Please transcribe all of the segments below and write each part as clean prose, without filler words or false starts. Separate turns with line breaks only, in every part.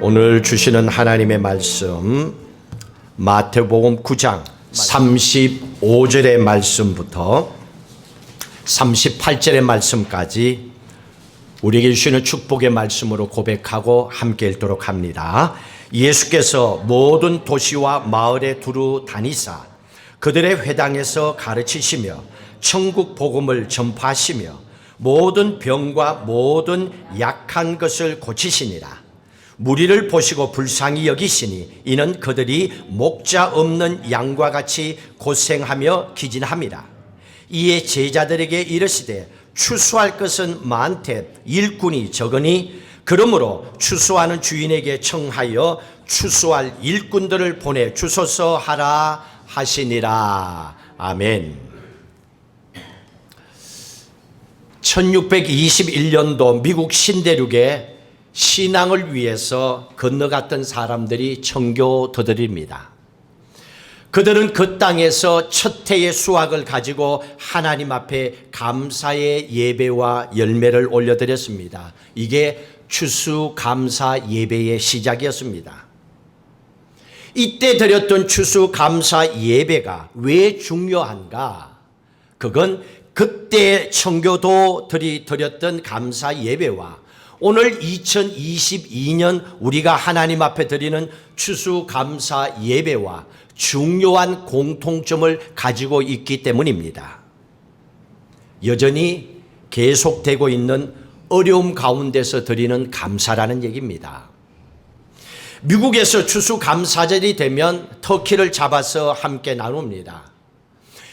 오늘 주시는 하나님의 말씀 마태복음 9장 35절의 말씀부터 38절의 말씀까지 우리에게 주시는 축복의 말씀으로 고백하고 함께 읽도록 합니다. 예수께서 모든 도시와 마을에 두루 다니사 그들의 회당에서 가르치시며 천국 복음을 전파하시며 모든 병과 모든 약한 것을 고치시니라. 무리를 보시고 불쌍히 여기시니 이는 그들이 목자 없는 양과 같이 고생하며 기진함이라. 이에 제자들에게 이르시되 추수할 것은 많되 일꾼이 적으니 그러므로 추수하는 주인에게 청하여 추수할 일꾼들을 보내 주소서 하라 하시니라. 아멘. 1621년도 미국 신대륙에 신앙을 위해서 건너갔던 사람들이 청교도들입니다. 그들은 그 땅에서 첫 해의 수확을 가지고 하나님 앞에 감사의 예배와 열매를 올려드렸습니다. 이게 추수감사 예배의 시작이었습니다. 이때 드렸던 추수감사 예배가 왜 중요한가? 그건 그때 청교도들이 드렸던 감사 예배와 오늘 2022년 우리가 하나님 앞에 드리는 추수감사 예배와 중요한 공통점을 가지고 있기 때문입니다. 여전히 계속되고 있는 어려움 가운데서 드리는 감사라는 얘기입니다. 미국에서 추수감사절이 되면 터키를 잡아서 함께 나눕니다.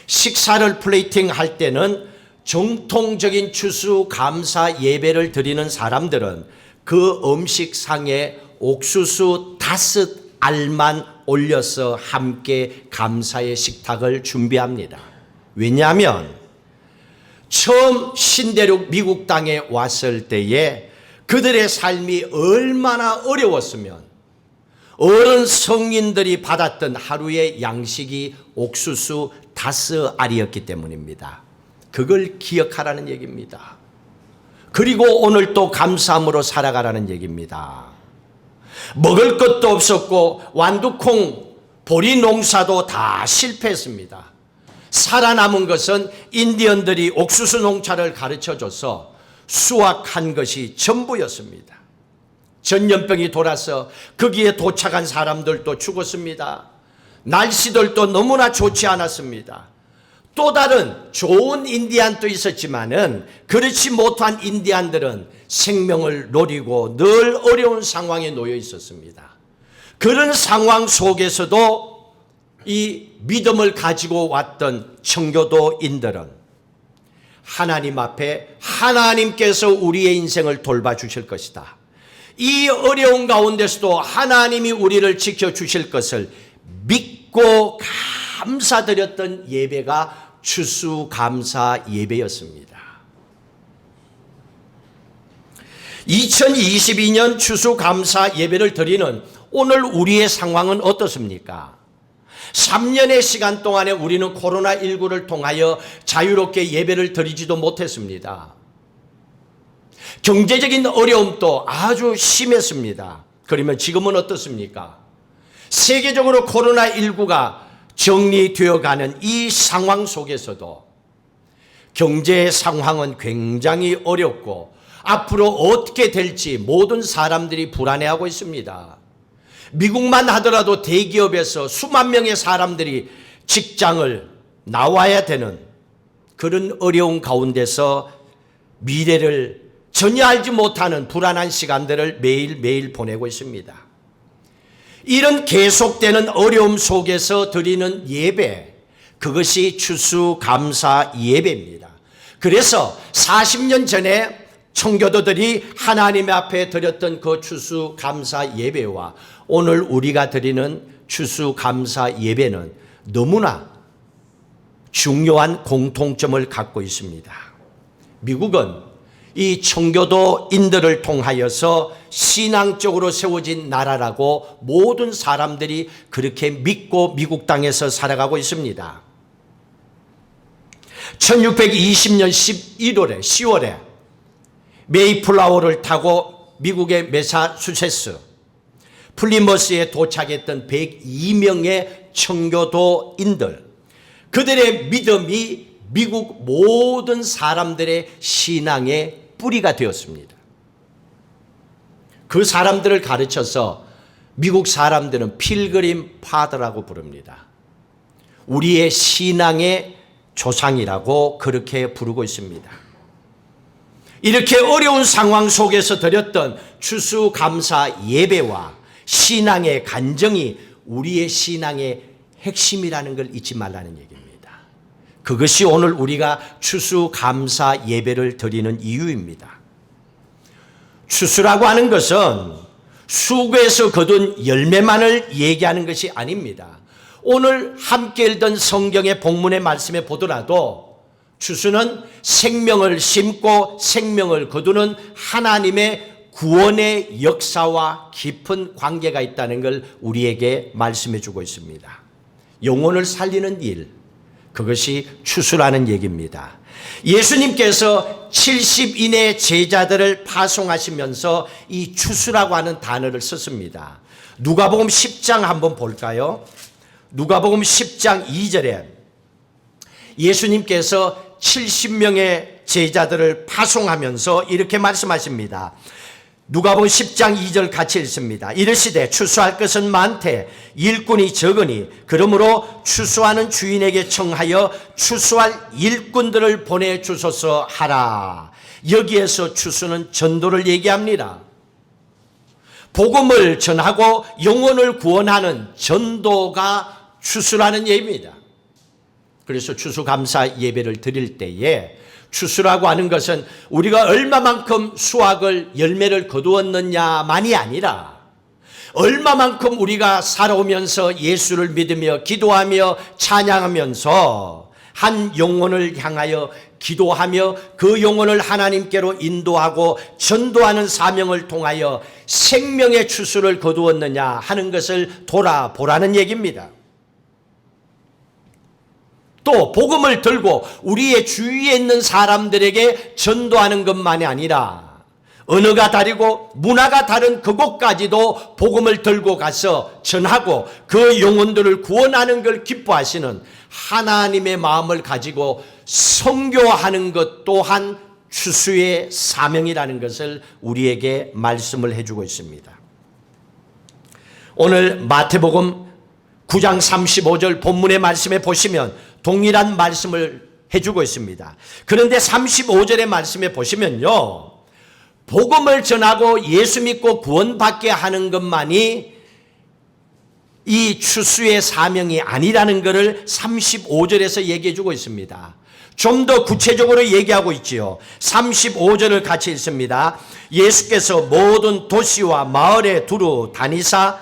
식사를 플레이팅 할 때는 정통적인 추수감사 예배를 드리는 사람들은 그 음식상에 옥수수 5알만 올려서 함께 감사의 식탁을 준비합니다. 왜냐하면 처음 신대륙 미국 땅에 왔을 때에 그들의 삶이 얼마나 어려웠으면 어른 성인들이 받았던 하루의 양식이 옥수수 5알이었기 때문입니다. 그걸 기억하라는 얘기입니다. 그리고 오늘 또 감사함으로 살아가라는 얘기입니다. 먹을 것도 없었고 완두콩 보리 농사도 다 실패했습니다. 살아남은 것은 인디언들이 옥수수 농사를 가르쳐줘서 수확한 것이 전부였습니다. 전염병이 돌아서 거기에 도착한 사람들도 죽었습니다. 날씨들도 너무나 좋지 않았습니다. 또 다른 좋은 인디안도 있었지만은 그렇지 못한 인디안들은 생명을 노리고 늘 어려운 상황에 놓여 있었습니다. 그런 상황 속에서도 이 믿음을 가지고 왔던 청교도인들은 하나님 앞에 하나님께서 우리의 인생을 돌봐주실 것이다. 이 어려운 가운데서도 하나님이 우리를 지켜주실 것을 믿고 감사드렸던 예배가 추수감사 예배였습니다. 2022년 추수감사 예배를 드리는 오늘 우리의 상황은 어떻습니까? 3년의 시간 동안에 우리는 코로나19를 통하여 자유롭게 예배를 드리지도 못했습니다. 경제적인 어려움도 아주 심했습니다. 그러면 지금은 어떻습니까? 세계적으로 코로나19가 정리되어가는 이 상황 속에서도 경제 상황은 굉장히 어렵고 앞으로 어떻게 될지 모든 사람들이 불안해하고 있습니다. 미국만 하더라도 대기업에서 수만 명의 사람들이 직장을 나와야 되는 그런 어려운 가운데서 미래를 전혀 알지 못하는 불안한 시간들을 매일매일 보내고 있습니다. 이런 계속되는 어려움 속에서 드리는 예배, 그것이 추수감사 예배입니다. 그래서 40년 전에 청교도들이 하나님 앞에 드렸던 그 추수감사 예배와 오늘 우리가 드리는 추수감사 예배는 너무나 중요한 공통점을 갖고 있습니다. 미국은 이 청교도인들을 통하여서 신앙적으로 세워진 나라라고 모든 사람들이 그렇게 믿고 미국 땅에서 살아가고 있습니다. 1620년 10월에 메이플라워를 타고 미국의 매사추세츠 플리머스에 도착했던 102명의 청교도인들, 그들의 믿음이 미국 모든 사람들의 신앙의 뿌리가 되었습니다. 그 사람들을 가르쳐서 미국 사람들은 필그림 파더라고 부릅니다. 우리의 신앙의 조상이라고 그렇게 부르고 있습니다. 이렇게 어려운 상황 속에서 드렸던 추수감사 예배와 신앙의 간증이 우리의 신앙의 핵심이라는 걸 잊지 말라는 얘기입니다. 그것이 오늘 우리가 추수감사 예배를 드리는 이유입니다. 추수라고 하는 것은 수고에서 거둔 열매만을 얘기하는 것이 아닙니다. 오늘 함께 읽던 성경의 본문의 말씀에 보더라도 추수는 생명을 심고 생명을 거두는 하나님의 구원의 역사와 깊은 관계가 있다는 걸 우리에게 말씀해 주고 있습니다. 영혼을 살리는 일, 그것이 추수라는 얘기입니다. 예수님께서 70인의 제자들을 파송하시면서 이 추수라고 하는 단어를 썼습니다. 누가복음 10장 한번 볼까요? 누가복음 10장 2절에 예수님께서 70명의 제자들을 파송하면서 이렇게 말씀하십니다. 누가복음 10장 2절 같이 읽습니다. 이르시되 추수할 것은 많되 일꾼이 적으니 그러므로 추수하는 주인에게 청하여 추수할 일꾼들을 보내주소서 하라. 여기에서 추수는 전도를 얘기합니다. 복음을 전하고 영혼을 구원하는 전도가 추수라는 예입니다. 그래서 추수감사 예배를 드릴 때에 추수라고 하는 것은 우리가 얼마만큼 수확을 열매를 거두었느냐만이 아니라 얼마만큼 우리가 살아오면서 예수를 믿으며 기도하며 찬양하면서 한 영혼을 향하여 기도하며 그 영혼을 하나님께로 인도하고 전도하는 사명을 통하여 생명의 추수를 거두었느냐 하는 것을 돌아보라는 얘기입니다. 또 복음을 들고 우리의 주위에 있는 사람들에게 전도하는 것만이 아니라 언어가 다르고 문화가 다른 그곳까지도 복음을 들고 가서 전하고 그 영혼들을 구원하는 걸 기뻐하시는 하나님의 마음을 가지고 선교하는 것 또한 추수의 사명이라는 것을 우리에게 말씀을 해주고 있습니다. 오늘 마태복음 9장 35절 본문의 말씀에 보시면 동일한 말씀을 해주고 있습니다. 그런데 35절의 말씀에 보시면요, 복음을 전하고 예수 믿고 구원받게 하는 것만이 이 추수의 사명이 아니라는 것을 35절에서 얘기해 주고 있습니다. 좀 더 구체적으로 얘기하고 있지요. 35절을 같이 읽습니다. 예수께서 모든 도시와 마을에 두루 다니사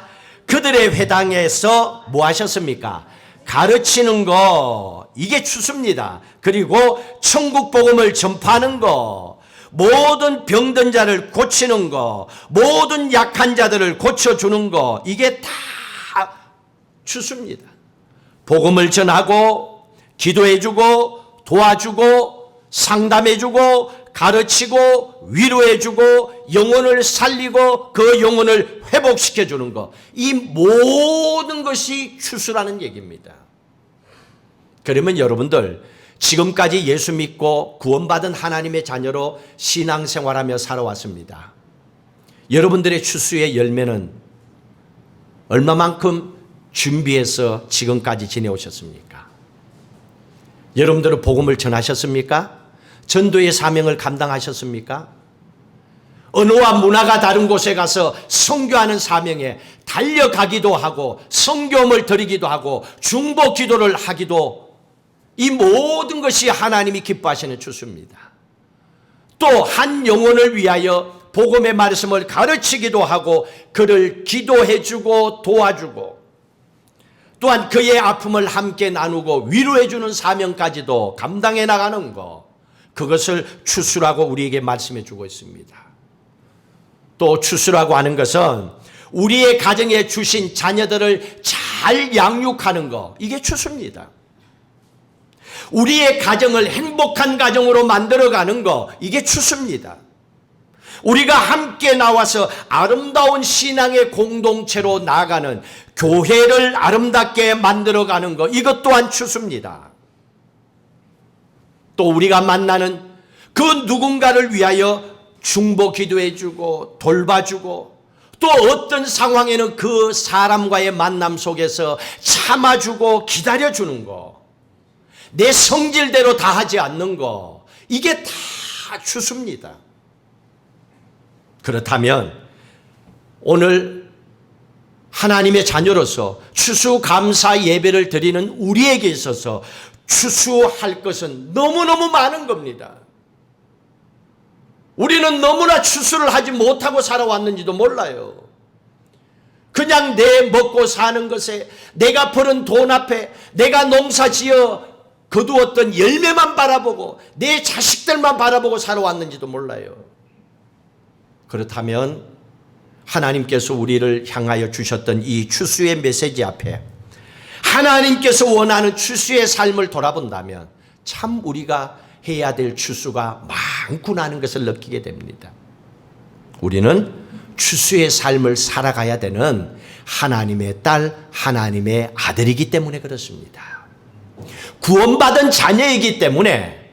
그들의 회당에서 뭐 하셨습니까? 가르치는 거, 이게 추수입니다. 그리고 천국 복음을 전파하는 거, 모든 병든 자를 고치는 거, 모든 약한 자들을 고쳐주는 거, 이게 다 추수입니다. 복음을 전하고 기도해주고 도와주고 상담해주고 가르치고 위로해주고 영혼을 살리고 그 영혼을 회복시켜주는 것, 이 모든 것이 추수라는 얘기입니다. 그러면 여러분들 지금까지 예수 믿고 구원받은 하나님의 자녀로 신앙생활하며 살아왔습니다. 여러분들의 추수의 열매는 얼마만큼 준비해서 지금까지 지내오셨습니까? 여러분들은 복음을 전하셨습니까? 전도의 사명을 감당하셨습니까? 언어와 문화가 다른 곳에 가서 선교하는 사명에 달려가기도 하고 선교음을 드리기도 하고 중보 기도를 하기도, 이 모든 것이 하나님이 기뻐하시는 추수입니다. 또 한 영혼을 위하여 복음의 말씀을 가르치기도 하고 그를 기도해주고 도와주고 또한 그의 아픔을 함께 나누고 위로해주는 사명까지도 감당해 나가는 것, 그것을 추수라고 우리에게 말씀해 주고 있습니다. 또 추수라고 하는 것은 우리의 가정에 주신 자녀들을 잘 양육하는 것, 이게 추수입니다. 우리의 가정을 행복한 가정으로 만들어가는 것, 이게 추수입니다. 우리가 함께 나와서 아름다운 신앙의 공동체로 나아가는 교회를 아름답게 만들어가는 것, 이것 또한 추수입니다. 또 우리가 만나는 그 누군가를 위하여 중보 기도해주고 돌봐주고, 또 어떤 상황에는 그 사람과의 만남 속에서 참아주고 기다려주는 거, 내 성질대로 다 하지 않는 거, 이게 다 추수입니다. 그렇다면 오늘 하나님의 자녀로서 추수감사 예배를 드리는 우리에게 있어서 추수할 것은 너무너무 많은 겁니다. 우리는 너무나 추수를 하지 못하고 살아왔는지도 몰라요. 그냥 내 먹고 사는 것에, 내가 버는 돈 앞에, 내가 농사지어 거두었던 열매만 바라보고 내 자식들만 바라보고 살아왔는지도 몰라요. 그렇다면 하나님께서 우리를 향하여 주셨던 이 추수의 메시지 앞에 하나님께서 원하는 추수의 삶을 돌아본다면 참 우리가 해야 될 추수가 많구나 하는 것을 느끼게 됩니다. 우리는 추수의 삶을 살아가야 되는 하나님의 딸, 하나님의 아들이기 때문에 그렇습니다. 구원받은 자녀이기 때문에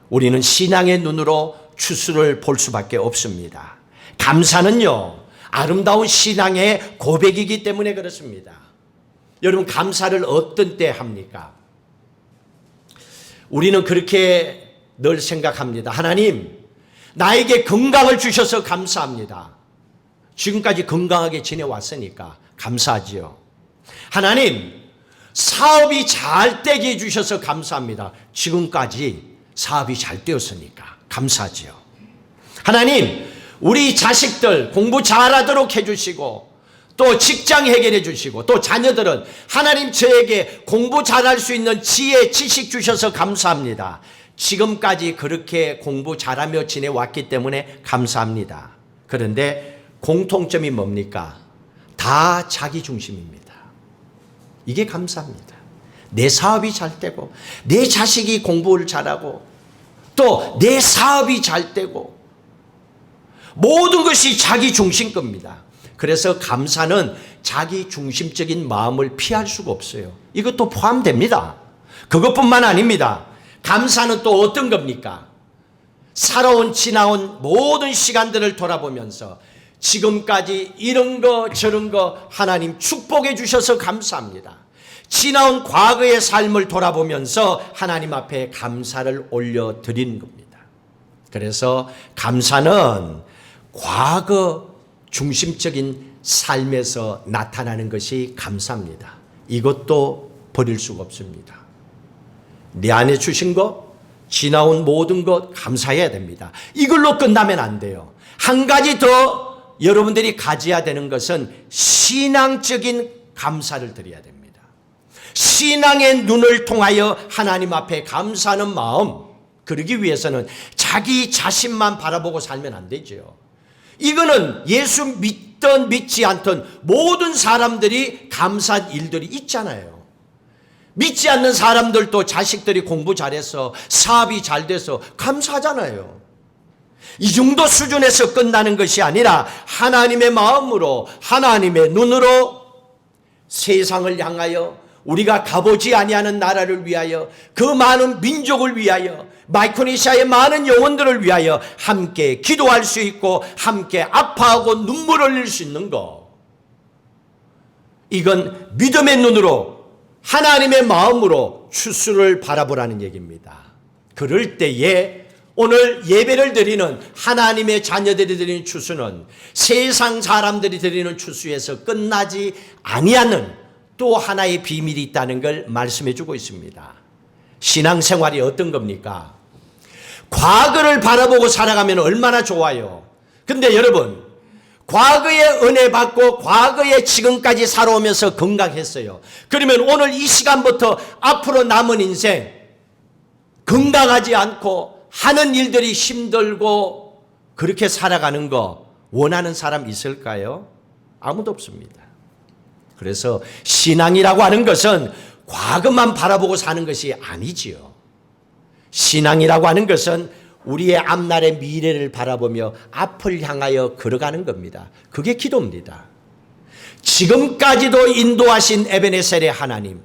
우리는 신앙의 눈으로 추수를 볼 수밖에 없습니다. 감사는요, 아름다운 신앙의 고백이기 때문에 그렇습니다. 여러분, 감사를 어떤 때 합니까? 우리는 그렇게 늘 생각합니다. 하나님, 나에게 건강을 주셔서 감사합니다. 지금까지 건강하게 지내왔으니까 감사하지요. 하나님, 사업이 잘 되게 해주셔서 감사합니다. 지금까지 사업이 잘 되었으니까 감사하지요. 하나님, 우리 자식들 공부 잘하도록 해주시고 또 직장 해결해 주시고 또 자녀들은 하나님 저에게 공부 잘할 수 있는 지혜, 지식 주셔서 감사합니다. 지금까지 그렇게 공부 잘하며 지내왔기 때문에 감사합니다. 그런데 공통점이 뭡니까? 다 자기 중심입니다. 이게 감사합니다. 내 사업이 잘 되고 내 자식이 공부를 잘하고 또 내 사업이 잘 되고 모든 것이 자기 중심 겁니다. 그래서 감사는 자기 중심적인 마음을 피할 수가 없어요. 이것도 포함됩니다. 그것뿐만 아닙니다. 감사는 또 어떤 겁니까? 살아온 지나온 모든 시간들을 돌아보면서 지금까지 이런 거 저런 거 하나님 축복해 주셔서 감사합니다. 지나온 과거의 삶을 돌아보면서 하나님 앞에 감사를 올려드리는 겁니다. 그래서 감사는 과거 중심적인 삶에서 나타나는 것이 감사입니다. 이것도 버릴 수가 없습니다. 내 안에 주신 것, 지나온 모든 것 감사해야 됩니다. 이걸로 끝나면 안 돼요. 한 가지 더 여러분들이 가져야 되는 것은 신앙적인 감사를 드려야 됩니다. 신앙의 눈을 통하여 하나님 앞에 감사하는 마음, 그러기 위해서는 자기 자신만 바라보고 살면 안 되죠. 이거는 예수 믿든 믿지 않든 모든 사람들이 감사한 일들이 있잖아요. 믿지 않는 사람들도 자식들이 공부 잘해서 사업이 잘 돼서 감사하잖아요. 이 정도 수준에서 끝나는 것이 아니라 하나님의 마음으로, 하나님의 눈으로 세상을 향하여, 우리가 가보지 아니하는 나라를 위하여, 그 많은 민족을 위하여, 마이크로네시아의 많은 영혼들을 위하여 함께 기도할 수 있고 함께 아파하고 눈물을 흘릴 수 있는 것, 이건 믿음의 눈으로 하나님의 마음으로 추수를 바라보라는 얘기입니다. 그럴 때에 오늘 예배를 드리는 하나님의 자녀들이 드리는 추수는 세상 사람들이 드리는 추수에서 끝나지 아니하는 또 하나의 비밀이 있다는 걸 말씀해 주고 있습니다. 신앙생활이 어떤 겁니까? 과거를 바라보고 살아가면 얼마나 좋아요. 근데 여러분, 과거에 은혜 받고 과거에 지금까지 살아오면서 건강했어요. 그러면 오늘 이 시간부터 앞으로 남은 인생 건강하지 않고 하는 일들이 힘들고 그렇게 살아가는 거 원하는 사람 있을까요? 아무도 없습니다. 그래서 신앙이라고 하는 것은 과거만 바라보고 사는 것이 아니지요. 신앙이라고 하는 것은 우리의 앞날의 미래를 바라보며 앞을 향하여 걸어가는 겁니다. 그게 기도입니다. 지금까지도 인도하신 에베네셀의 하나님,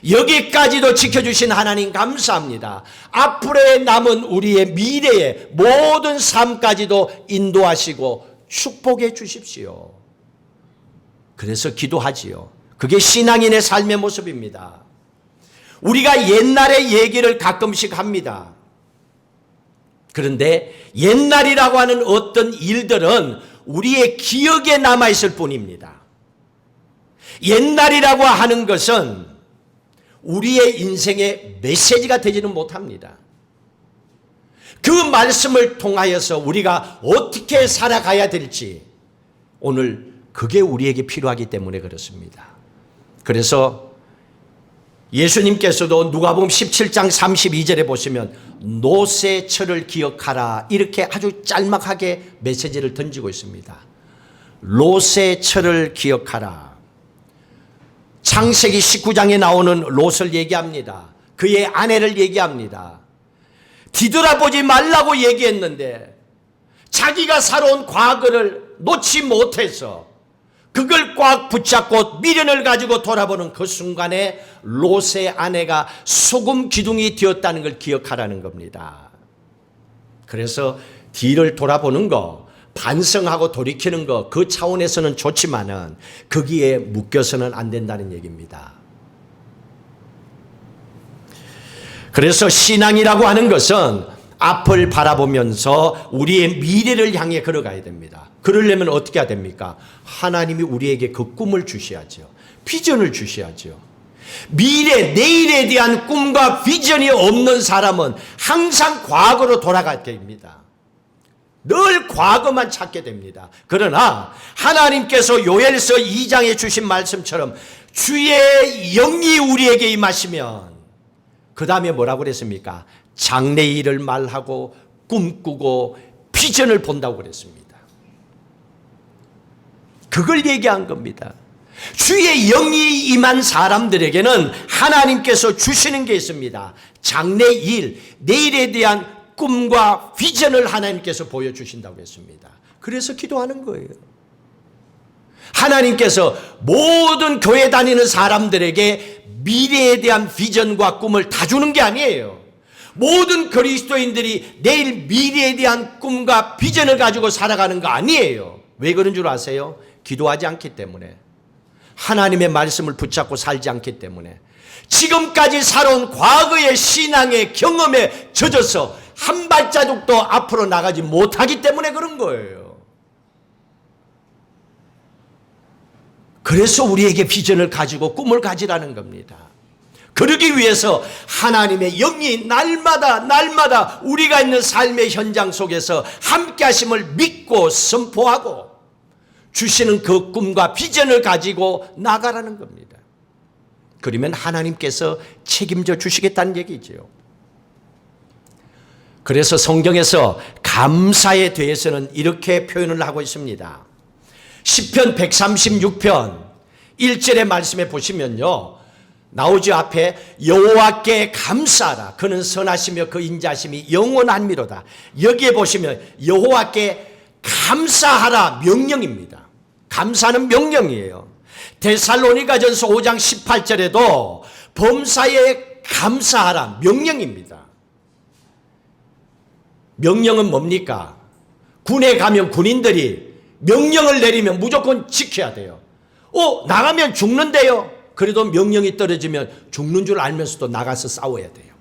여기까지도 지켜주신 하나님 감사합니다. 앞으로의 남은 우리의 미래의 모든 삶까지도 인도하시고 축복해 주십시오. 그래서 기도하지요. 그게 신앙인의 삶의 모습입니다. 우리가 옛날의 얘기를 가끔씩 합니다. 그런데 옛날이라고 하는 어떤 일들은 우리의 기억에 남아있을 뿐입니다. 옛날이라고 하는 것은 우리의 인생의 메시지가 되지는 못합니다. 그 말씀을 통하여서 우리가 어떻게 살아가야 될지 오늘 그게 우리에게 필요하기 때문에 그렇습니다. 그래서 예수님께서도 누가복음 17장 32절에 보시면 노새철을 기억하라 이렇게 아주 짤막하게 메시지를 던지고 있습니다. 노새철을 기억하라. 창세기 19장에 나오는 롯을 얘기합니다. 그의 아내를 얘기합니다. 뒤돌아보지 말라고 얘기했는데 자기가 살아온 과거를 놓지 못해서 그걸 꽉 붙잡고 미련을 가지고 돌아보는 그 순간에 롯의 아내가 소금 기둥이 되었다는 걸 기억하라는 겁니다. 그래서 뒤를 돌아보는 거, 반성하고 돌이키는 거, 그 차원에서는 좋지만은 거기에 묶여서는 안 된다는 얘기입니다. 그래서 신앙이라고 하는 것은 앞을 바라보면서 우리의 미래를 향해 걸어가야 됩니다. 그러려면 어떻게 해야 됩니까? 하나님이 우리에게 그 꿈을 주셔야죠. 비전을 주셔야죠. 미래, 내일에 대한 꿈과 비전이 없는 사람은 항상 과거로 돌아가게 됩니다. 늘 과거만 찾게 됩니다. 그러나 하나님께서 요엘서 2장에 주신 말씀처럼 주의 영이 우리에게 임하시면 그 다음에 뭐라고 그랬습니까? 장래일을 말하고 꿈꾸고 비전을 본다고 그랬습니다. 그걸 얘기한 겁니다. 주의 영이 임한 사람들에게는 하나님께서 주시는 게 있습니다. 장래일, 내일에 대한 꿈과 비전을 하나님께서 보여주신다고 했습니다. 그래서 기도하는 거예요. 하나님께서 모든 교회 다니는 사람들에게 미래에 대한 비전과 꿈을 다 주는 게 아니에요. 모든 그리스도인들이 내일 미래에 대한 꿈과 비전을 가지고 살아가는 거 아니에요. 왜 그런 줄 아세요? 기도하지 않기 때문에, 하나님의 말씀을 붙잡고 살지 않기 때문에, 지금까지 살아온 과거의 신앙의 경험에 젖어서 한 발자국도 앞으로 나가지 못하기 때문에 그런 거예요. 그래서 우리에게 비전을 가지고 꿈을 가지라는 겁니다. 그러기 위해서 하나님의 영이 날마다 우리가 있는 삶의 현장 속에서 함께 하심을 믿고 선포하고 주시는 그 꿈과 비전을 가지고 나가라는 겁니다. 그러면 하나님께서 책임져 주시겠다는 얘기죠. 그래서 성경에서 감사에 대해서는 이렇게 표현을 하고 있습니다. 시편 136편 1절의 말씀에 보시면요, 나오죠. 앞에 여호와께 감사하라. 그는 선하시며 그 인자심이 영원한미로다. 여기에 보시면 여호와께 감사하라 명령입니다. 감사는 명령이에요. 데살로니가전서 5장 18절에도 범사에 감사하라 명령입니다. 명령은 뭡니까? 군에 가면 군인들이 명령을 내리면 무조건 지켜야 돼요. 나가면 죽는데요. 그래도 명령이 떨어지면 죽는 줄 알면서도 나가서 싸워야 돼요.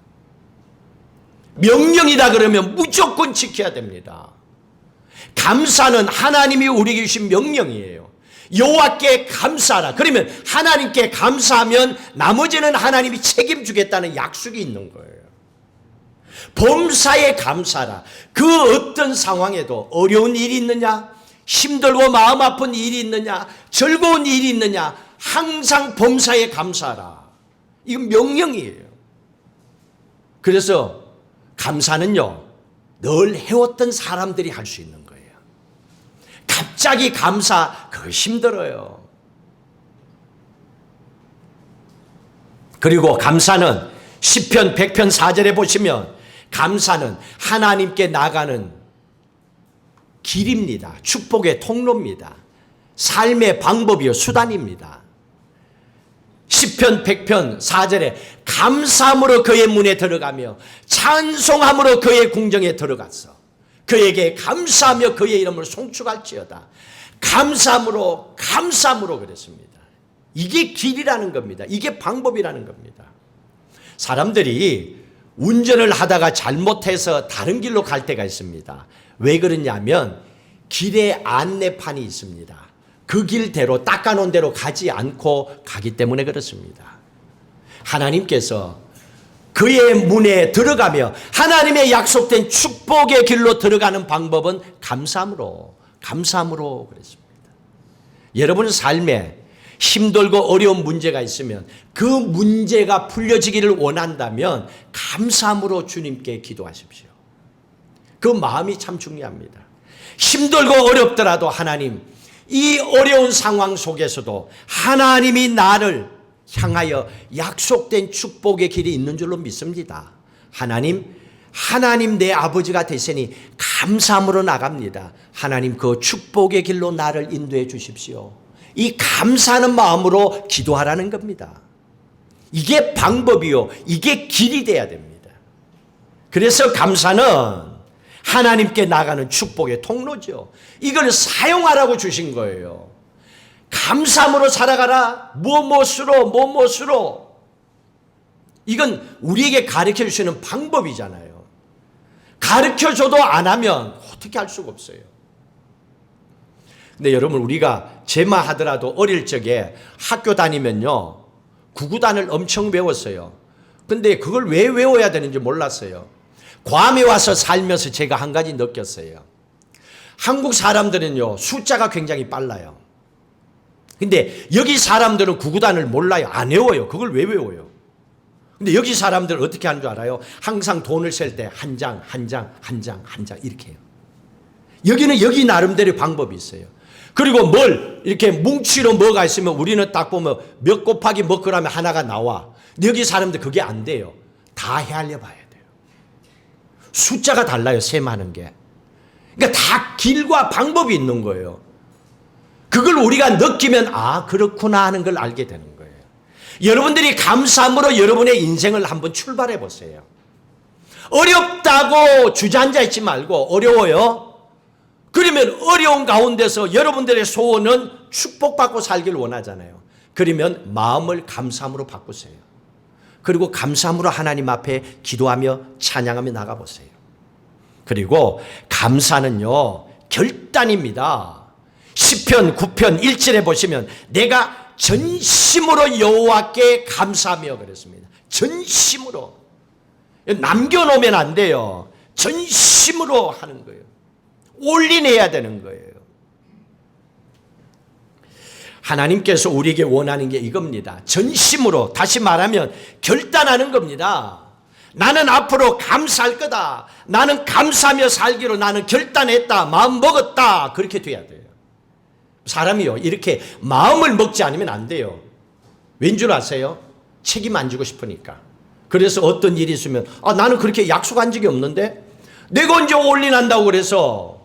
명령이다 그러면 무조건 지켜야 됩니다. 감사는 하나님이 우리에게 주신 명령이에요. 여호와께 감사하라. 그러면 하나님께 감사하면 나머지는 하나님이 책임주겠다는 약속이 있는 거예요. 범사에 감사하라. 그 어떤 상황에도 어려운 일이 있느냐, 힘들고 마음 아픈 일이 있느냐, 즐거운 일이 있느냐, 항상 범사에 감사하라. 이건 명령이에요. 그래서 감사는요, 늘 해왔던 사람들이 할 수 있는 거예요. 갑자기 감사, 그거 힘들어요. 그리고 감사는 시편 100편 4절에 보시면 감사는 하나님께 나가는 길입니다. 축복의 통로입니다. 삶의 방법이요 수단입니다. 시편 100편 4절에 감사함으로 그의 문에 들어가며 찬송함으로 그의 궁정에 들어갔어. 그에게 감사하며 그의 이름을 송축할지어다. 감사함으로 그랬습니다. 이게 길이라는 겁니다. 이게 방법이라는 겁니다. 사람들이 운전을 하다가 잘못해서 다른 길로 갈 때가 있습니다. 왜 그러냐면 길에 안내판이 있습니다. 그 길대로 닦아놓은 대로 가지 않고 가기 때문에 그렇습니다. 하나님께서 그의 문에 들어가며 하나님의 약속된 축복의 길로 들어가는 방법은 감사함으로 그랬습니다. 여러분 삶에 힘들고 어려운 문제가 있으면 그 문제가 풀려지기를 원한다면 감사함으로 주님께 기도하십시오. 그 마음이 참 중요합니다. 힘들고 어렵더라도 하나님, 이 어려운 상황 속에서도 하나님이 나를 향하여 약속된 축복의 길이 있는 줄로 믿습니다. 하나님 내 아버지가 되시니 감사함으로 나갑니다. 하나님 그 축복의 길로 나를 인도해 주십시오. 이 감사하는 마음으로 기도하라는 겁니다. 이게 방법이요. 이게 길이 돼야 됩니다. 그래서 감사는 하나님께 나가는 축복의 통로죠. 이걸 사용하라고 주신 거예요. 감사함으로 살아가라. 무엇으로. 이건 우리에게 가르쳐 주시는 방법이잖아요. 가르쳐줘도 안 하면 어떻게 할 수가 없어요. 근데 여러분 우리가 제마하더라도 어릴 적에 학교 다니면요. 구구단을 엄청 외웠어요. 근데 그걸 왜 외워야 되는지 몰랐어요. 괌에 와서 살면서 제가 한 가지 느꼈어요. 한국 사람들은요. 숫자가 굉장히 빨라요. 근데 여기 사람들은 구구단을 몰라요. 안 외워요. 그걸 왜 외워요? 근데 여기 사람들은 어떻게 하는 줄 알아요? 항상 돈을 셀 때 한 장 이렇게 해요. 여기는 여기 나름대로 방법이 있어요. 그리고 뭘 이렇게 뭉치로 뭐가 있으면 우리는 딱 보면 몇 곱하기 몇 그러면 하나가 나와. 근데 여기 사람들 그게 안 돼요. 다 헤아려 봐야 돼요. 숫자가 달라요. 셈하는 게. 그러니까 다 길과 방법이 있는 거예요. 그걸 우리가 느끼면 아 그렇구나 하는 걸 알게 되는 거예요. 여러분들이 감사함으로 여러분의 인생을 한번 출발해 보세요. 어렵다고 주저앉아 있지 말고 어려워요? 그러면 어려운 가운데서 여러분들의 소원은 축복받고 살기를 원하잖아요. 그러면 마음을 감사함으로 바꾸세요. 그리고 감사함으로 하나님 앞에 기도하며 찬양하며 나가보세요. 그리고 감사는요 결단입니다. 시편 9편 1절에 보시면 내가 전심으로 여호와께 감사하며 그랬습니다. 전심으로. 남겨놓으면 안 돼요. 전심으로 하는 거예요. 올인해야 되는 거예요. 하나님께서 우리에게 원하는 게 이겁니다. 전심으로, 다시 말하면 결단하는 겁니다. 나는 앞으로 감사할 거다. 나는 감사하며 살기로 나는 결단했다. 마음 먹었다. 그렇게 돼야 돼요. 사람이요 이렇게 마음을 먹지 않으면 안 돼요. 왠 줄 아세요? 책임 안 지고 싶으니까. 그래서 어떤 일이 있으면 나는 그렇게 약속한 적이 없는데 내가 언제 올인한다고 그래서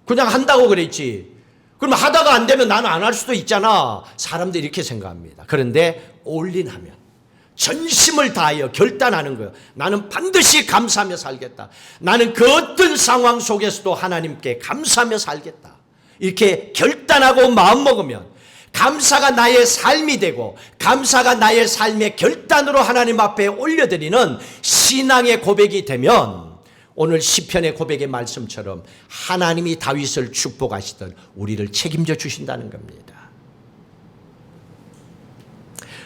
그냥 한다고 그랬지. 그럼 하다가 안 되면 나는 안 할 수도 있잖아. 사람들이 이렇게 생각합니다. 그런데 올인하면 전심을 다하여 결단하는 거예요. 나는 반드시 감사하며 살겠다. 나는 그 어떤 상황 속에서도 하나님께 감사하며 살겠다. 이렇게 결단하고 마음먹으면 감사가 나의 삶이 되고 감사가 나의 삶의 결단으로 하나님 앞에 올려드리는 신앙의 고백이 되면 오늘 시편의 고백의 말씀처럼 하나님이 다윗을 축복하시던 우리를 책임져 주신다는 겁니다.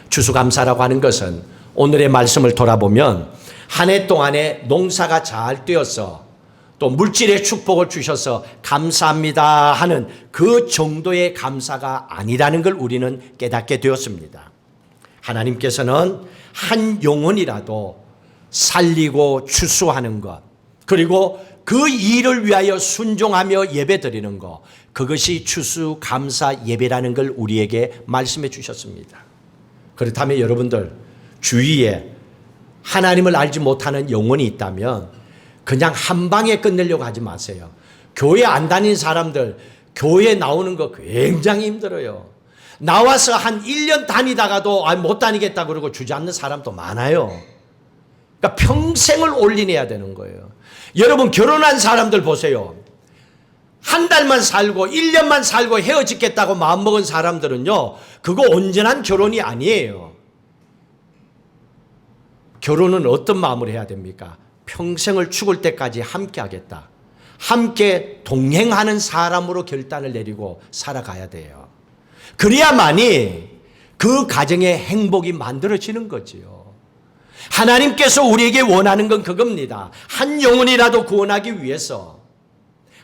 추수감사라고 하는 것은 오늘의 말씀을 돌아보면 한 해 동안에 농사가 잘 되어서 또 물질의 축복을 주셔서 감사합니다 하는 그 정도의 감사가 아니라는 걸 우리는 깨닫게 되었습니다. 하나님께서는 한 영혼이라도 살리고 추수하는 것, 그리고 그 일을 위하여 순종하며 예배드리는 것, 그것이 추수감사 예배라는 걸 우리에게 말씀해 주셨습니다. 그렇다면 여러분들 주위에 하나님을 알지 못하는 영혼이 있다면 그냥 한 방에 끝내려고 하지 마세요. 교회 안 다니는 사람들, 교회 나오는 거 굉장히 힘들어요. 나와서 한 1년 다니다가도 못 다니겠다 그러고 주저앉는 사람도 많아요. 그러니까 평생을 올인해야 되는 거예요. 여러분 결혼한 사람들 보세요. 한 달만 살고 1년만 살고 헤어지겠다고 마음먹은 사람들은요, 그거 온전한 결혼이 아니에요. 결혼은 어떤 마음으로 해야 됩니까? 평생을 죽을 때까지 함께 하겠다. 함께 동행하는 사람으로 결단을 내리고 살아가야 돼요. 그래야만이 그 가정의 행복이 만들어지는 거지요. 하나님께서 우리에게 원하는 건 그겁니다. 한 영혼이라도 구원하기 위해서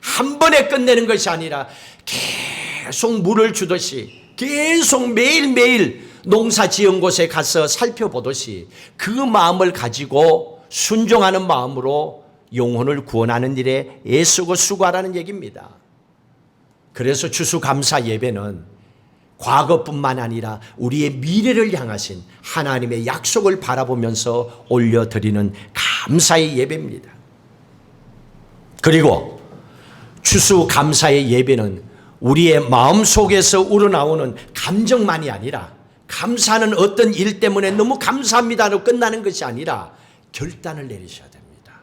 한 번에 끝내는 것이 아니라 계속 물을 주듯이 계속 매일매일 농사 지은 곳에 가서 살펴보듯이 그 마음을 가지고 순종하는 마음으로 영혼을 구원하는 일에 애쓰고 수고하라는 얘기입니다. 그래서 추수감사 예배는 과거뿐만 아니라 우리의 미래를 향하신 하나님의 약속을 바라보면서 올려드리는 감사의 예배입니다. 그리고 추수감사의 예배는 우리의 마음속에서 우러나오는 감정만이 아니라, 감사는 어떤 일 때문에 너무 감사합니다로 끝나는 것이 아니라 결단을 내리셔야 됩니다.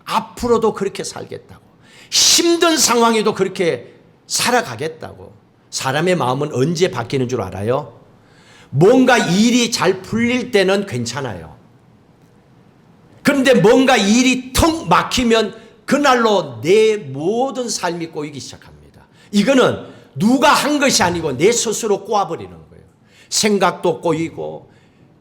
앞으로도 그렇게 살겠다고, 힘든 상황에도 그렇게 살아가겠다고. 사람의 마음은 언제 바뀌는 줄 알아요? 뭔가 일이 잘 풀릴 때는 괜찮아요. 그런데 뭔가 일이 턱 막히면 그날로 내 모든 삶이 꼬이기 시작합니다. 이거는 누가 한 것이 아니고 내 스스로 꼬아버리는 거예요. 생각도 꼬이고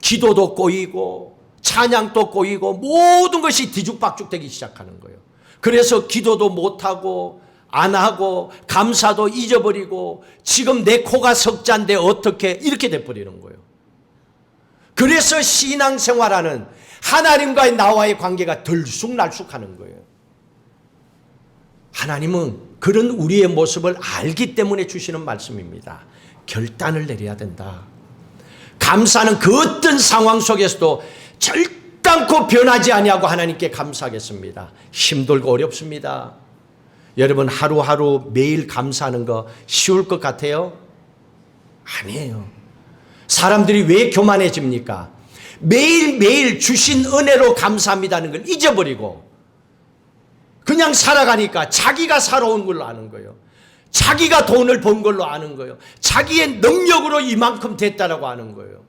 기도도 꼬이고 찬양도 꼬이고 모든 것이 뒤죽박죽 되기 시작하는 거예요. 그래서 기도도 못하고 안 하고 감사도 잊어버리고 지금 내 코가 석자인데 어떻게 이렇게 돼버리는 거예요. 그래서 신앙생활하는 하나님과의 나와의 관계가 들쑥날쑥하는 거예요. 하나님은 그런 우리의 모습을 알기 때문에 주시는 말씀입니다. 결단을 내려야 된다. 감사는 그 어떤 상황 속에서도 결단코 변하지 아니하고 하나님께 감사하겠습니다. 힘들고 어렵습니다. 여러분 하루하루 매일 감사하는 거 쉬울 것 같아요? 아니에요. 사람들이 왜 교만해집니까? 매일매일 주신 은혜로 감사합니다는 걸 잊어버리고 그냥 살아가니까 자기가 살아온 걸로 아는 거예요. 자기가 돈을 번 걸로 아는 거예요. 자기의 능력으로 이만큼 됐다라고 아는 거예요.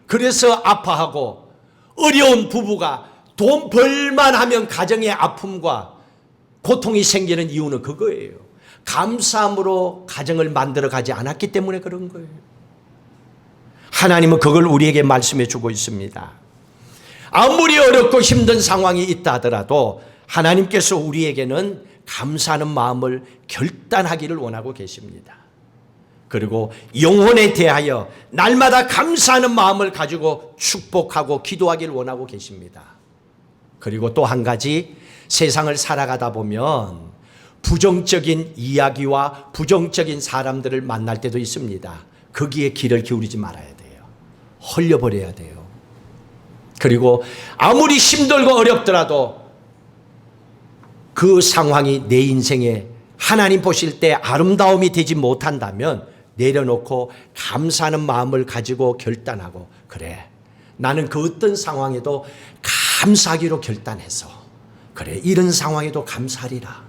그래서 아파하고 어려운 부부가 돈 벌만 하면 가정의 아픔과 고통이 생기는 이유는 그거예요. 감사함으로 가정을 만들어 가지 않았기 때문에 그런 거예요. 하나님은 그걸 우리에게 말씀해 주고 있습니다. 아무리 어렵고 힘든 상황이 있다 하더라도 하나님께서 우리에게는 감사하는 마음을 결단하기를 원하고 계십니다. 그리고 영혼에 대하여 날마다 감사하는 마음을 가지고 축복하고 기도하기를 원하고 계십니다. 그리고 또 한 가지, 세상을 살아가다 보면 부정적인 이야기와 부정적인 사람들을 만날 때도 있습니다. 거기에 귀를 기울이지 말아야 돼요. 헐려버려야 돼요. 그리고 아무리 힘들고 어렵더라도 그 상황이 내 인생에 하나님 보실 때 아름다움이 되지 못한다면 내려놓고 감사하는 마음을 가지고 결단하고, 그래, 나는 그 어떤 상황에도 감사하기로 결단해서, 그래, 이런 상황에도 감사하리라.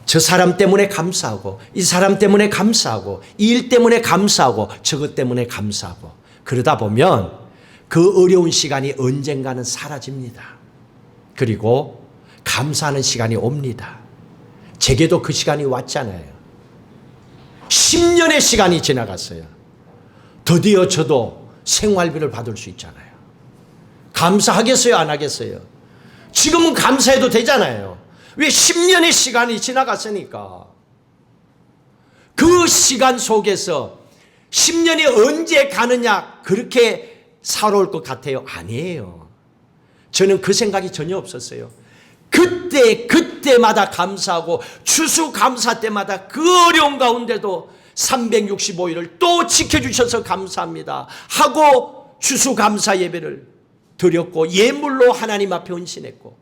저 사람 때문에 감사하고, 이 사람 때문에 감사하고, 이 일 때문에 감사하고, 저것 때문에 감사하고, 그러다 보면 그 어려운 시간이 언젠가는 사라집니다. 그리고 감사하는 시간이 옵니다. 제게도 그 시간이 왔잖아요. 10년의 시간이 지나갔어요. 드디어 저도 생활비를 받을 수 있잖아요. 감사하겠어요? 안 하겠어요? 지금은 감사해도 되잖아요. 왜? 10년의 시간이 지나갔으니까. 그 시간 속에서 10년이 언제 가느냐 그렇게 살아올 것 같아요? 아니에요. 저는 그 생각이 전혀 없었어요. 그때마다 감사하고 추수감사 때마다 그 어려운 가운데도 365일을 또 지켜주셔서 감사합니다 하고 추수감사 예배를 드렸고 예물로 하나님 앞에 헌신했고,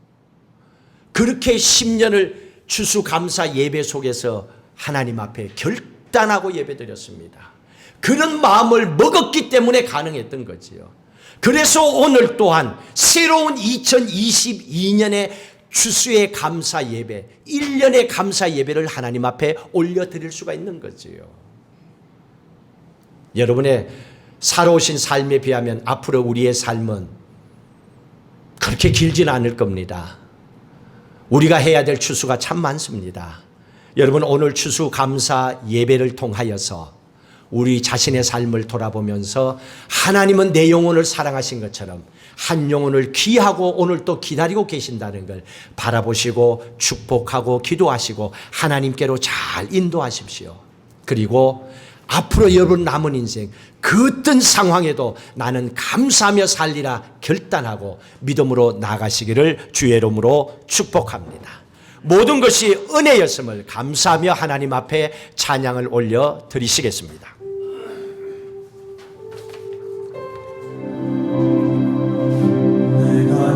그렇게 10년을 추수감사 예배 속에서 하나님 앞에 결단하고 예배드렸습니다. 그런 마음을 먹었기 때문에 가능했던 거지요. 그래서 오늘 또한 새로운 2022년의 추수의 감사 예배, 1년의 감사 예배를 하나님 앞에 올려드릴 수가 있는 거지요. 여러분의 살아오신 삶에 비하면 앞으로 우리의 삶은 그렇게 길지는 않을 겁니다. 우리가 해야 될 추수가 참 많습니다. 여러분, 오늘 추수 감사 예배를 통하여서 우리 자신의 삶을 돌아보면서 하나님은 내 영혼을 사랑하신 것처럼 한 영혼을 귀하고 오늘 또 기다리고 계신다는 걸 바라보시고 축복하고 기도하시고 하나님께로 잘 인도하십시오. 그리고 앞으로 여러분 남은 인생 그 어떤 상황에도 나는 감사하며 살리라 결단하고 믿음으로 나가시기를 주의 이름으로 축복합니다. 모든 것이 은혜였음을 감사하며 하나님 앞에 찬양을 올려 드리시겠습니다.
내가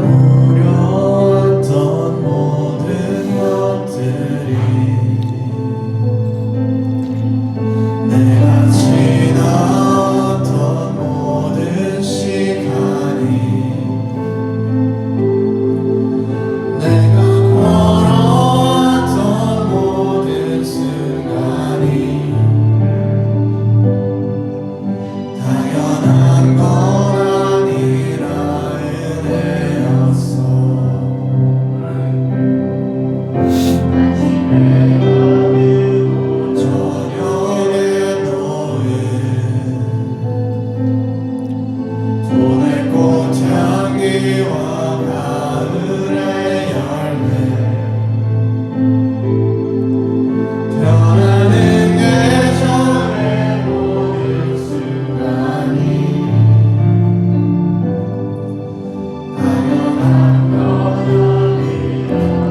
누렸던 모든 것들이 내가 지나왔던 모든 시간이 내가 걸어왔던 모든 순간이 당연한 건 아니라 은혜였어. 저녁의 노을 보낼 꽃향기와 가을의 열매 변하는 계절의 모든 순간이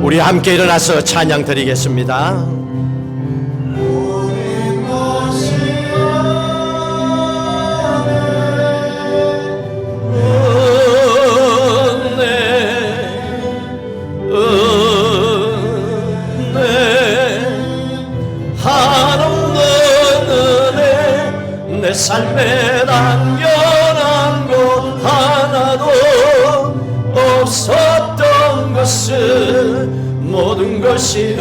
우리 함께 일어나서 찬양 드리겠습니다.
모든 것이
한없는 은혜 내 삶에 남겨난 것 하나도 없었던 것은 모든 것이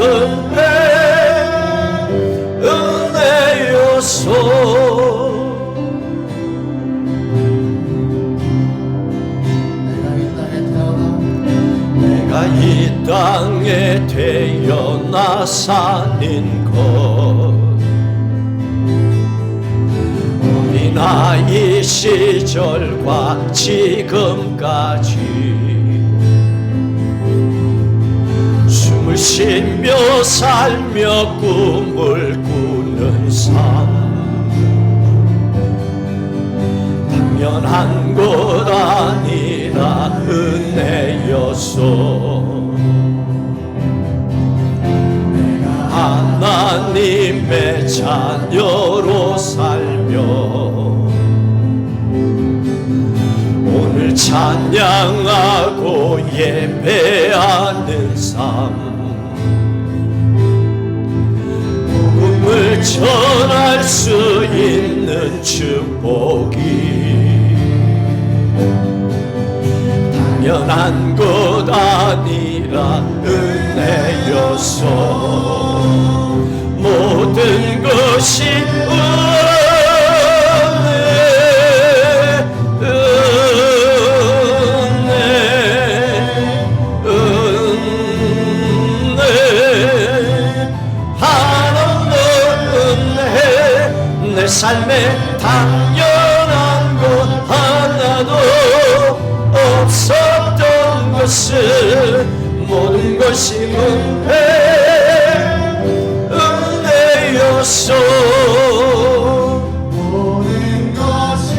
은혜였소. 내가 이 땅에 태어나 사는 것 우리 나이 시절과 지금까지 숨을 쉬며 살며 꿈을 꾸는 삶 당연한 것 아니라 은혜였소. 하나님의 자녀로 살며 오늘 찬양하고 예배하는 삶 복음을 전할 수 있는 축복이 당연한 것 아니라 은혜였소. 모든 것이 내 삶에 당연한 것 하나도 없었던 것은 모든 것이 은혜였소.
모든 것이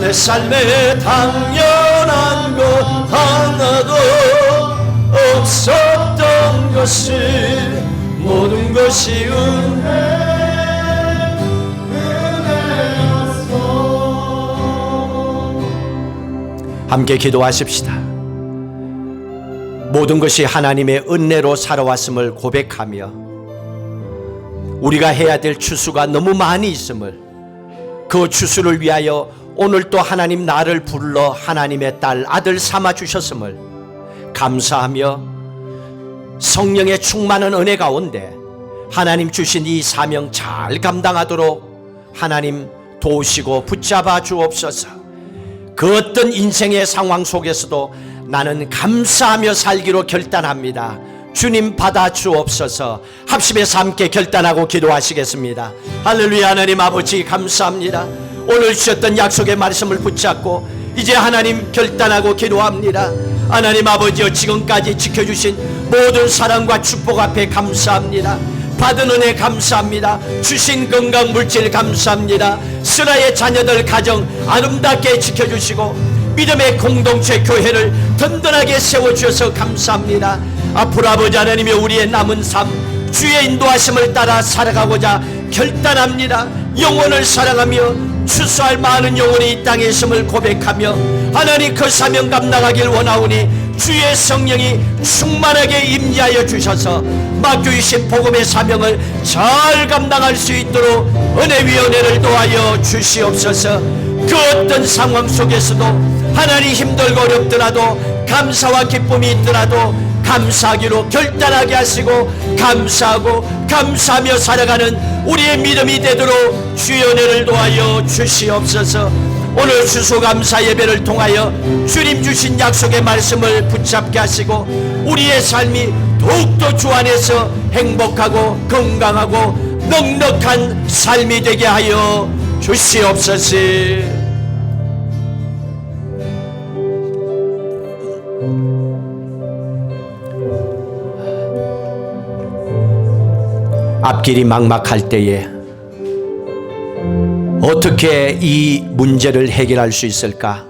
내 삶에 당연한 것 하나도 없었던 모든 것이 함께 기도하십시다. 모든 것이 하나님의 은혜로 살아왔음을 고백하며 우리가 해야 될 추수가 너무 많이 있음을, 그 추수를 위하여 오늘 또 하나님 나를 불러 하나님의 딸 아들 삼아 주셨음을 감사하며 성령의 충만한 은혜 가운데 하나님 주신 이 사명 잘 감당하도록 하나님 도우시고 붙잡아 주옵소서. 그 어떤 인생의 상황 속에서도 나는 감사하며 살기로 결단합니다. 주님 받아 주옵소서. 합심해서 함께 결단하고 기도하시겠습니다. 할렐루야. 하나님 아버지 감사합니다. 오늘 주셨던 약속의 말씀을 붙잡고 이제 하나님 결단하고 기도합니다. 하나님 아버지여, 지금까지 지켜주신 모든 사랑과 축복 앞에 감사합니다. 받은 은혜 감사합니다. 주신 건강 물질 감사합니다. 스라의 자녀들 가정 아름답게 지켜주시고 믿음의 공동체 교회를 든든하게 세워주셔서 감사합니다. 앞으로 아버지 하나님의 우리의 남은 삶 주의 인도하심을 따라 살아가고자 결단합니다. 영혼을 사랑하며 추수할 많은 영혼이 이 땅에 있음을 고백하며 하나님 그 사명 감당하길 원하오니 주의 성령이 충만하게 임재하여 주셔서 맡겨주신 복음의 사명을 잘 감당할 수 있도록 은혜 위 은혜를 도하여 주시옵소서. 그 어떤 상황 속에서도 하나님 힘들고 어렵더라도 감사와 기쁨이 있더라도 감사하기로 결단하게 하시고 감사하고 감사하며 살아가는 우리의 믿음이 되도록 주의 은혜를 도하여 주시옵소서. 오늘 추수감사 예배를 통하여 주님 주신 약속의 말씀을 붙잡게 하시고 우리의 삶이 더욱더 주 안에서 행복하고 건강하고 넉넉한 삶이 되게 하여 주시옵소서. 앞길이 막막할 때에 어떻게 이 문제를 해결할 수 있을까?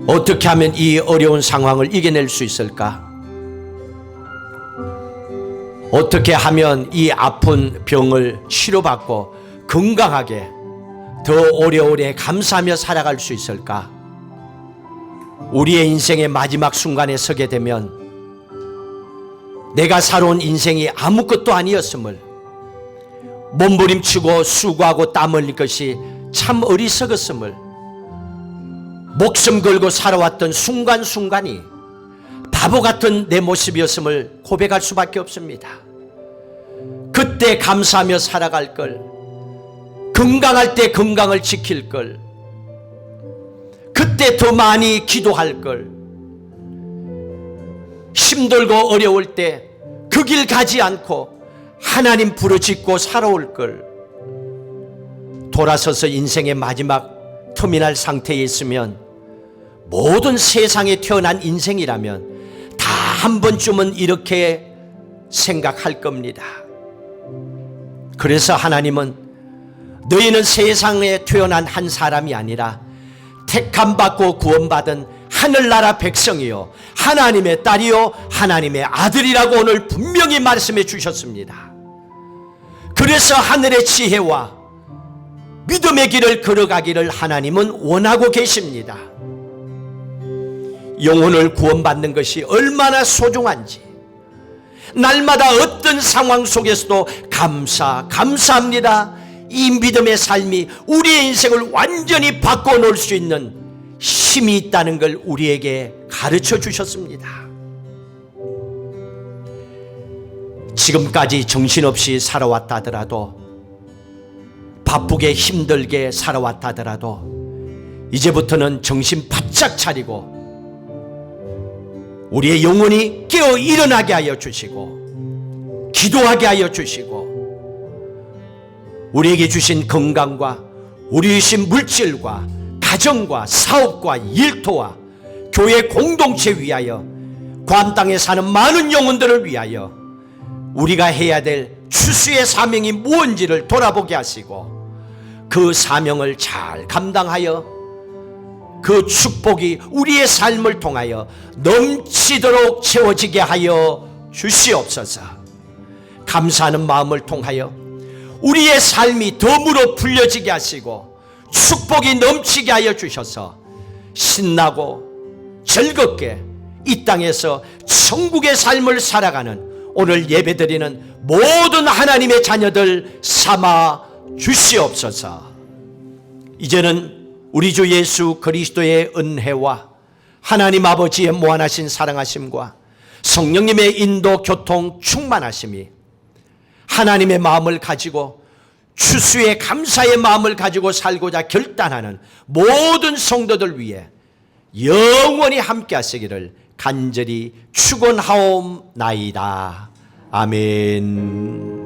어떻게 하면 이 어려운 상황을 이겨낼 수 있을까? 어떻게 하면 이 아픈 병을 치료받고 건강하게 더 오래오래 감사하며 살아갈 수 있을까? 우리의 인생의 마지막 순간에 서게 되면 내가 살아온 인생이 아무것도 아니었음을, 몸부림치고 수고하고 땀 흘릴 것이 참 어리석었음을, 목숨 걸고 살아왔던 순간순간이 바보 같은 내 모습이었음을 고백할 수밖에 없습니다. 그때 감사하며 살아갈 걸, 건강할 때 건강을 지킬 걸, 그때 더 많이 기도할 걸, 힘들고 어려울 때 그 길 가지 않고 하나님 부르짖고 살아올 걸, 돌아서서 인생의 마지막 터미널 상태에 있으면 모든 세상에 태어난 인생이라면 다 한 번쯤은 이렇게 생각할 겁니다. 그래서 하나님은 너희는 세상에 태어난 한 사람이 아니라 택함받고 구원받은 하늘나라 백성이요 하나님의 딸이요 하나님의 아들이라고 오늘 분명히 말씀해 주셨습니다. 그래서 하늘의 지혜와 믿음의 길을 걸어가기를 하나님은 원하고 계십니다. 영혼을 구원받는 것이 얼마나 소중한지 날마다 어떤 상황 속에서도 감사합니다. 이 믿음의 삶이 우리의 인생을 완전히 바꿔놓을 수 있는 힘이 있다는 걸 우리에게 가르쳐 주셨습니다. 지금까지 정신없이 살아왔다 하더라도, 바쁘게 힘들게 살아왔다 하더라도 이제부터는 정신 바짝 차리고 우리의 영혼이 깨어 일어나게 하여 주시고 기도하게 하여 주시고 우리에게 주신 건강과 우리 주신 물질과 가정과 사업과 일터와 교회 공동체 위하여 관 땅에 사는 많은 영혼들을 위하여 우리가 해야 될 추수의 사명이 무엇인지를 돌아보게 하시고 그 사명을 잘 감당하여 그 축복이 우리의 삶을 통하여 넘치도록 채워지게 하여 주시옵소서. 감사하는 마음을 통하여 우리의 삶이 덤으로 불려지게 하시고 축복이 넘치게 하여 주셔서 신나고 즐겁게 이 땅에서 천국의 삶을 살아가는 오늘 예배드리는 모든 하나님의 자녀들 삼아 주시옵소서. 이제는 우리 주 예수 그리스도의 은혜와 하나님 아버지의 무한하신 사랑하심과 성령님의 인도 교통 충만하심이 하나님의 마음을 가지고 추수의 감사의 마음을 가지고 살고자 결단하는 모든 성도들 위해 영원히 함께 하시기를 간절히 축원하옵나이다. 아멘.